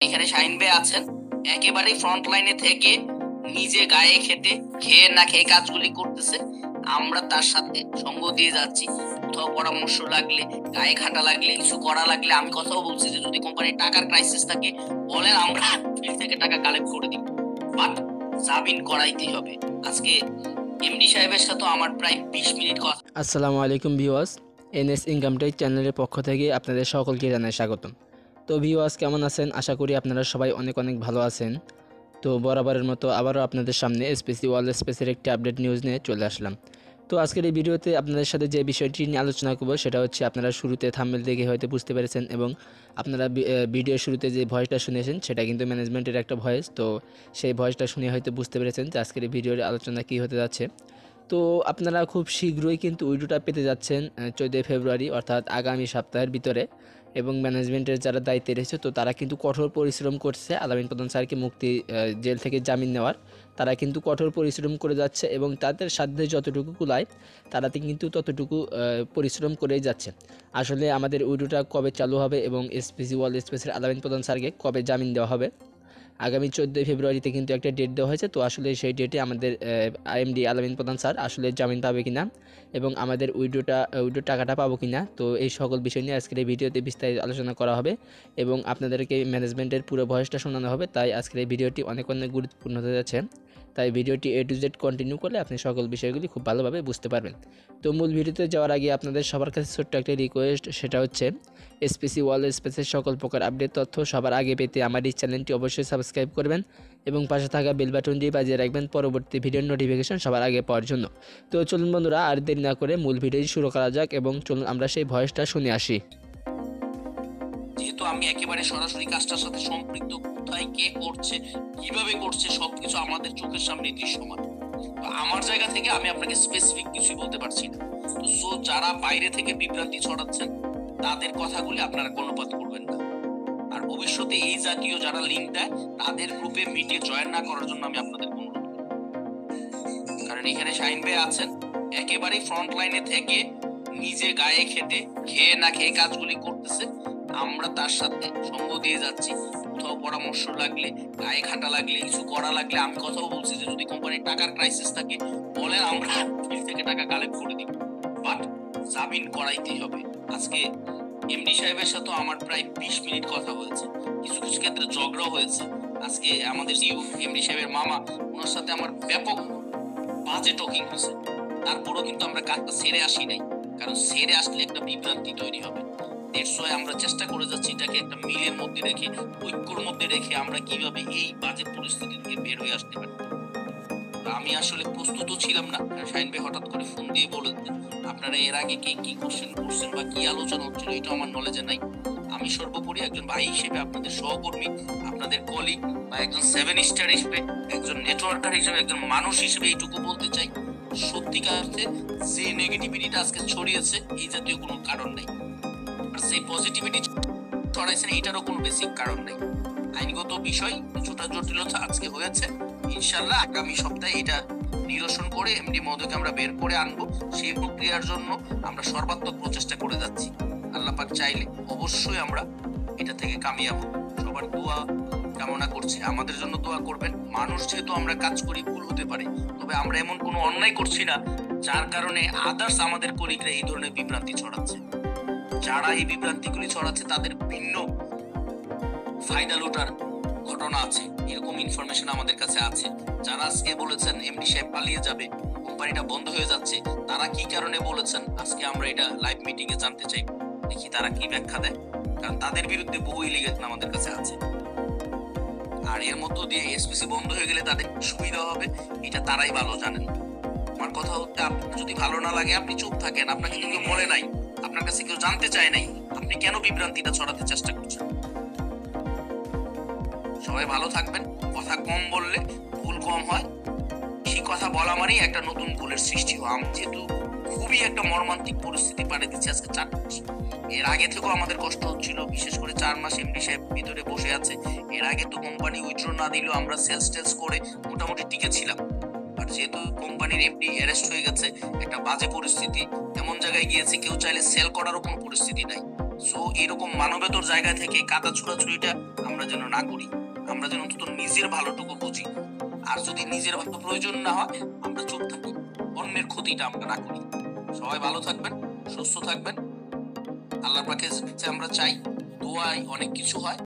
এখানে শাহিন ভাই আছেন, একেবারেই ফ্রন্ট লাইনে থেকে নিজে গায়ে খেটে খেয়ে না খেয়ে কাজগুলি করতেছে। আমরা তার সাথে সঙ্গ দিয়ে যাচ্ছি। কোথাও পরামর্শ লাগলে, গায়ে খাটা লাগলে, কিছু করা লাগলে আমি কথাও বলছি যে যদি কোম্পানির টাকার ক্রাইসিস থাকে বলেন, আমরা ফিল্ড থেকে টাকা কালেক্ট করে দিই, বাট জামিন করাইতেই হবে। আজকে এমডি সাহেবের সাথে আমার প্রায় 20 মিনিট কথা। আসসালামু আলাইকুম ভিউয়ার্স, এনএস ইনকাম ট্যাক্স চ্যানেলের পক্ষ থেকে আপনাদের সকলকে জানাই স্বাগতম। তো ভিউয়ার্স, কেমন আছেন? আশা করি আপনারা সবাই অনেক ভালো আছেন। তো বরাবরের মতো আবারও আপনাদের সামনে স্পেসের একটি আপডেট নিউজ নিয়ে চলে আসলাম। তো আজকের এই ভিডিওতে আপনাদের সাথে যে বিষয়টি নিয়ে আলোচনা করব সেটা হচ্ছে, আপনারা শুরুতে থাম্বনেল দেখে হয়তো বুঝতে পেরেছেন এবং আপনারা ভিডিওর শুরুতে যে ভয়েসটা শুনেছেন সেটা কিন্তু ম্যানেজমেন্টের একটা ভয়েস। তো সেই ভয়েসটা শুনে হয়তো বুঝতে পেরেছেন যে আজকের এই ভিডিওর আলোচনা কী হতে যাচ্ছে। তো আপনারা খুব শীঘ্রই কিন্তু ভিডিওটা পেতে যাচ্ছেন 14 ফেব্রুয়ারি, অর্থাৎ আগামী সপ্তাহের ভিতরে। এবং ম্যানেজমেন্টের যারা দায়িত্বে রয়েছে তো তারা কিন্তু কঠোর পরিশ্রম করছে আলামিন প্রধান স্যারকে জেল থেকে জামিন নেওয়ার। তারা কিন্তু কঠোর পরিশ্রম করে যাচ্ছে এবং তাদের সাধ্যে যতটুকু কুলায় তারাতে কিন্তু ততটুকু পরিশ্রম করেই যাচ্ছে। আসলে আমাদের ভিডিওটা কবে চালু হবে এবং স্পেসের আলামিন প্রধান স্যারকে কবে জামিন দেওয়া হবে, আগামী 14 ফেব্রুয়ারিতে কিন্তু একটা ডেট দেওয়া হয়েছে। তো আসলে সেই ডেটে আমাদের এমডি আলামিন প্রধান স্যার আসলে জামিন পাবে কিনা এবং আমাদের উইডোর টাকাটা পাবো কিনা, তো এই সকল বিষয় নিয়ে আজকের এই ভিডিওতে বিস্তারিত আলোচনা করা হবে এবং আপনাদেরকে ম্যানেজমেন্টের পুরো ভয়েসটা শোনানো হবে। তাই আজকের এই ভিডিওটি অনেক গুরুত্বপূর্ণ হতে যাচ্ছে। তাই ভিডিওটি A to Z কন্টিনিউ করলে আপনি সকল বিষয়গুলি খুব ভালোভাবে বুঝতে পারবেন। তো মূল ভিডিওতে যাওয়ার আগে আপনাদের সবার কাছে ছোট্ট একটা রিকোয়েস্ট, সেটা হচ্ছে স্পেসের সকল প্রকার আপডেট তথ্য সবার আগে পেতে আমার এই চ্যানেলটি অবশ্যই সাবস্ক্রাইব করবেন এবং পাশে থাকা বেল বাটনটি বাজিয়ে রাখবেন পরবর্তী ভিডিওর নোটিফিকেশন সবার আগে পাওয়ার জন্য। তো চলুন বন্ধুরা, আর দেরি না করে মূল ভিডিওটি শুরু করা যাক এবং চলুন আমরা সেই ভয়েসটা শুনে আসি। যেহেতু আমি একেবারে সরাসরি কাজটার সাথে সম্পৃক্ত, কোথায় কে করছে, কিভাবে করছে, সবকিছু আমাদের চোখের সামনে দৃশ্যমান। তো আমার জায়গা থেকে আমি আপনাকে স্পেসিফিক কিছুই বলতে পারছি না। তো যারা বাইরে থেকে বিভ্রান্তি ছড়াচ্ছেন তাদের কথাগুলি আপনারা কর্ণপাত করবেন না। আর ভবিষ্যতে এই জাতীয় যারা লিঙ্ক দেয় তাদের গ্রুপে মিটে জয়েন না করার জন্য আমি আপনাদের অনুরোধ করব। কারণ এখানে শাহিন ভাই আছেন, একেবারেই ফ্রন্ট লাইনে থেকে নিজে গায়ে খেটে খেয়ে না খেয়ে কাজগুলি করতেছে। আমরা তার সাথে সঙ্গ দিয়ে যাচ্ছি। কোথাও পরামর্শ লাগলে, গায়ে খাটা লাগলে, কিছু করা লাগলে আমি কথাও বলছি যে যদি কোম্পানির টাকার ক্রাইসিস থাকে বলেন, আমরা ফিল্ড থেকে টাকা কালেক্ট করে দিব, বাট জামিন করাইতেই হবে। আজকে এমডি সাহেবের সাথে আমার প্রায় 20 মিনিট কথা হয়েছে, কিছু কিছু ক্ষেত্রে ঝগড়া হয়েছে। আজকে আমাদের এমডি সাহেবের মামা, ওনার সাথে আমার ব্যাপক বাজে টকিং হয়েছে। তারপরও কিন্তু আমরা কাজটা সেরে আসি নাই, কারণ সেরে আসলে একটা বিভ্রান্তি তৈরি হবে। আমরা চেষ্টা করে যাচ্ছি এটাকে একটা মিলের মধ্যে রেখে, ঐক্যর মধ্যে রেখে আমরা কিভাবে এই বাজে পরিস্থিতি থেকে বের হয়ে আসতে পারি। আমি আসলে প্রস্তুত ছিলাম না। শাহিন ভাই হঠাৎ করে ফোন দিয়ে বলেন আপনারা এর আগে কে কি কোশ্চেন করছেন বা কি আলোচনা হচ্ছিল এটা আমার নলেজে নাই। আমি সর্বোপরি একজন ভাই হিসেবে, আপনাদের সহকর্মী, আপনাদের কলিগ বা একজন 7 স্টার হিসেবে, একজন নেটওয়ার্কার হিসেবে, একজন মানুষ হিসেবে এইটুকু বলতে চাই, সত্যিকার অর্থে যে নেগেটিভিটিটা আজকে ছড়িয়েছে এই জাতীয় কোনো কারণ নেই। আর সেই পজিটিভিটি ছড়াইছেন এটারও কোনো বেসিক কারণ নেই। আইনগত বিষয় কিছুটা জটিলতা আজকে হয়েছে, ইনশাল্লাহ আগামী সপ্তাহে এটা নিরসন করে এমডি মহোদয়কে আমরা বের করে আনবো। সেই প্রক্রিয়ার জন্য আমরা সর্বাত্মক প্রচেষ্টা করে যাচ্ছি। আল্লাহ পাক চাইলে অবশ্যই আমরা এটা থেকে কামিয়াব হব। সবার দোয়া কামনা করছি, আমাদের জন্য দোয়া করবেন। মানুষ যেহেতু আমরা কাজ করি, ভুল হতে পারে, তবে আমরা এমন কোনো অন্যায় করছি না যার কারণে আদার্স আমাদের কলিগরা এই ধরনের বিভ্রান্তি ছড়াচ্ছে। যারা এই বিভ্রান্তিগুলি ছড়াচ্ছে তাদের ভিন্ন ফায়দা লুটার ঘটনা আছে, এরকম ইনফরমেশন আমাদের কাছে আছে। যারা আজকে বলেছেন এমডি সাহেব পালিয়ে যাবে, কোম্পানিটা বন্ধ হয়ে যাচ্ছে, তারা কি কারণে বলেছেন আজকে আমরা এটা লাইভ মিটিং এ জানতে চাই। দেখি তারা কি ব্যাখ্যা দেয়, কারণ তাদের বিরুদ্ধে বহু এলিগেশন আমাদের কাছে আছে। আর এর মধ্য দিয়ে এসপিসি বন্ধ হয়ে গেলে তাদের সুবিধা হবে, এটা তারাই ভালো জানেন। আমার কথা হচ্ছে, আপনার যদি ভালো না লাগে আপনি চুপ থাকেন, আপনাকে কেউ বলে নাই, আপনার কাছে কেউ জানতে চায় নাই, আপনি কেন বিভ্রান্তিটা ছড়াতে চেষ্টা করছেন? সবাই ভালো থাকবেন। কথা কম বললে ভুল কম হয়, সেই কথা বলা মানেই একটা নতুন ভুলের সৃষ্টি হয়। আমি যেহেতু খুবই একটা মর্মান্তিক পরিস্থিতি পাড়ি দিচ্ছি আজকে 4 মাস, এর আগে থেকেও আমাদের কষ্ট হচ্ছিল, বিশেষ করে 4 মাস এমডি সাহেব ভিতরে বসে আছে। এর আগে তো কোম্পানি উইথড্র না দিলেও আমরা সেলস করে মোটামুটি টিকে ছিলাম। আর যেহেতু কোম্পানির এমডি অ্যারেস্ট হয়ে গেছে, একটা বাজে পরিস্থিতি, এমন জায়গায় গিয়েছে কেউ চাইলে সেল করারও কোনো পরিস্থিতি নাই। সো এরকম মানবেতর জায়গা থেকে কাদা ছুড়াছুড়িটা আমরা যেন না করি, আমরা যেন অন্তত নিজের ভালোটুকু বুঝি। আর যদি নিজের ভালো প্রয়োজন না হয় আমরা চুপ থাকি, অন্যের ক্ষতিটা আমরা না করি। সবাই ভালো থাকবেন, সুস্থ থাকবেন। আল্লাহর পাকে আমরা চাই, দোয়ায় অনেক কিছু হয়।